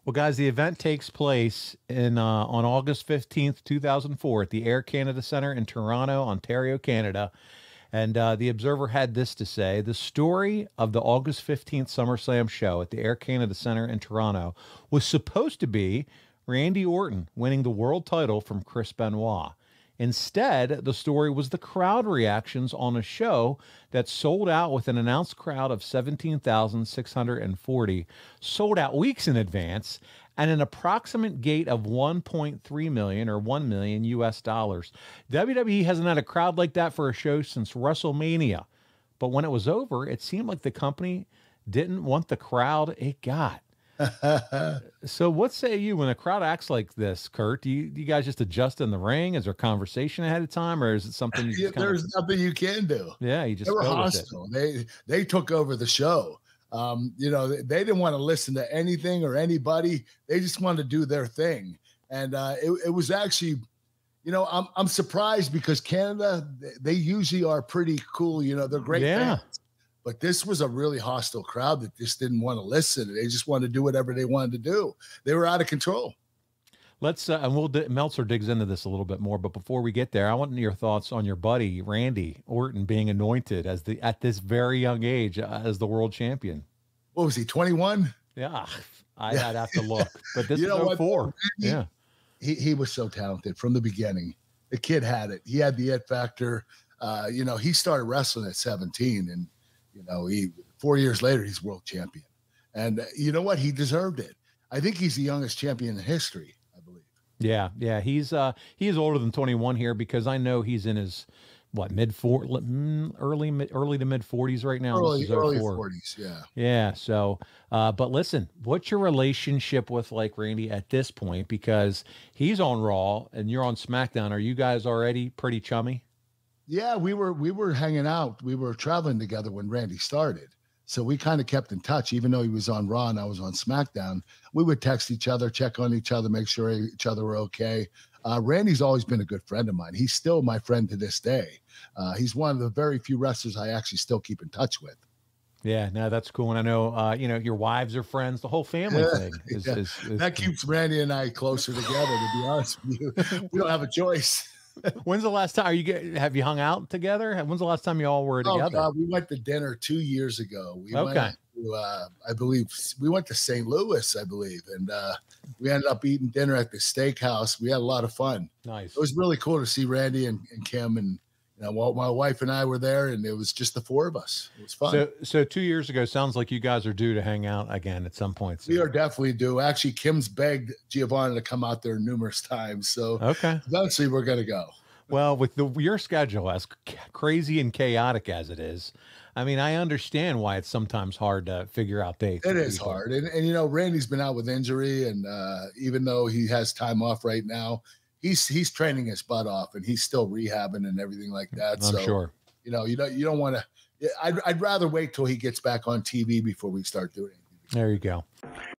Well, guys, the event takes place in on August 15th, 2004 at the Air Canada Centre in Toronto, Ontario, Canada. And the Observer had this to say: the story of the August 15th SummerSlam show at the Air Canada Centre in Toronto was supposed to be Randy Orton winning the world title from Chris Benoit. Instead, the story was the crowd reactions on a show that sold out with an announced crowd of 17,640, sold out weeks in advance, and an approximate gate of 1.3 million or 1 million US dollars. WWE hasn't had a crowd like that for a show since WrestleMania. But when it was over, it seemed like the company didn't want the crowd it got. So what say you when a crowd acts like this, Kurt? Do you guys just adjust in the ring? Is there conversation ahead of time, or is it something you just there's nothing you can do? Yeah, you just They were go hostile. with it. They took over the show. They didn't want to listen to anything or anybody. They just wanted to do their thing. And it was actually, I'm surprised because Canada, they usually are pretty cool. They're great fans. But this was a really hostile crowd that just didn't want to listen. They just wanted to do whatever they wanted to do. They were out of control. Let's and Meltzer digs into this a little bit more, but before we get there, I want your thoughts on your buddy Randy Orton being anointed at this very young age as the world champion. What was he, 21? Yeah, I'd have to look, but this is 04. Yeah, he was so talented from the beginning. The kid had it. He had the it factor. He started wrestling at 17, and 4 years later he's world champion. And you know what? He deserved it. I think he's the youngest champion in history. Yeah. He's older than 21 here because I know he's in his early to mid 40s right now. Early 40s, yeah. Yeah. So, but listen, what's your relationship with Randy at this point? Because he's on Raw and you're on SmackDown. Are you guys already pretty chummy? Yeah, we were hanging out. We were traveling together when Randy started. So we kind of kept in touch, even though he was on Raw and I was on SmackDown. We would text each other, check on each other, make sure each other were okay. Randy's always been a good friend of mine. He's still my friend to this day. He's one of the very few wrestlers I actually still keep in touch with. Yeah, no, that's cool. And I know, your wives are friends. The whole family thing is that keeps Randy and I closer together, to be honest with you. We don't have a choice. When's the last time have you hung out together? When's the last time you all were together? God, we went to dinner 2 years ago. We went to, I believe we went to St. Louis, I believe. And we ended up eating dinner at the steakhouse. We had a lot of fun. Nice. It was really cool to see Randy and Kim, and my wife and I were there, and it was just the four of us. It was fun. So 2 years ago, sounds like you guys are due to hang out again at some point. We are definitely due. Actually, Kim's begged Giovanni to come out there numerous times. So eventually we're going to go. Well, with your schedule as crazy and chaotic as it is, I mean, I understand why it's sometimes hard to figure out dates. It is hard. And Randy's been out with injury, and even though he has time off right now, he's training his butt off, and he's still rehabbing and everything like that. I'm sure. You don't want to. I'd rather wait till he gets back on TV before we start doing anything. There you go.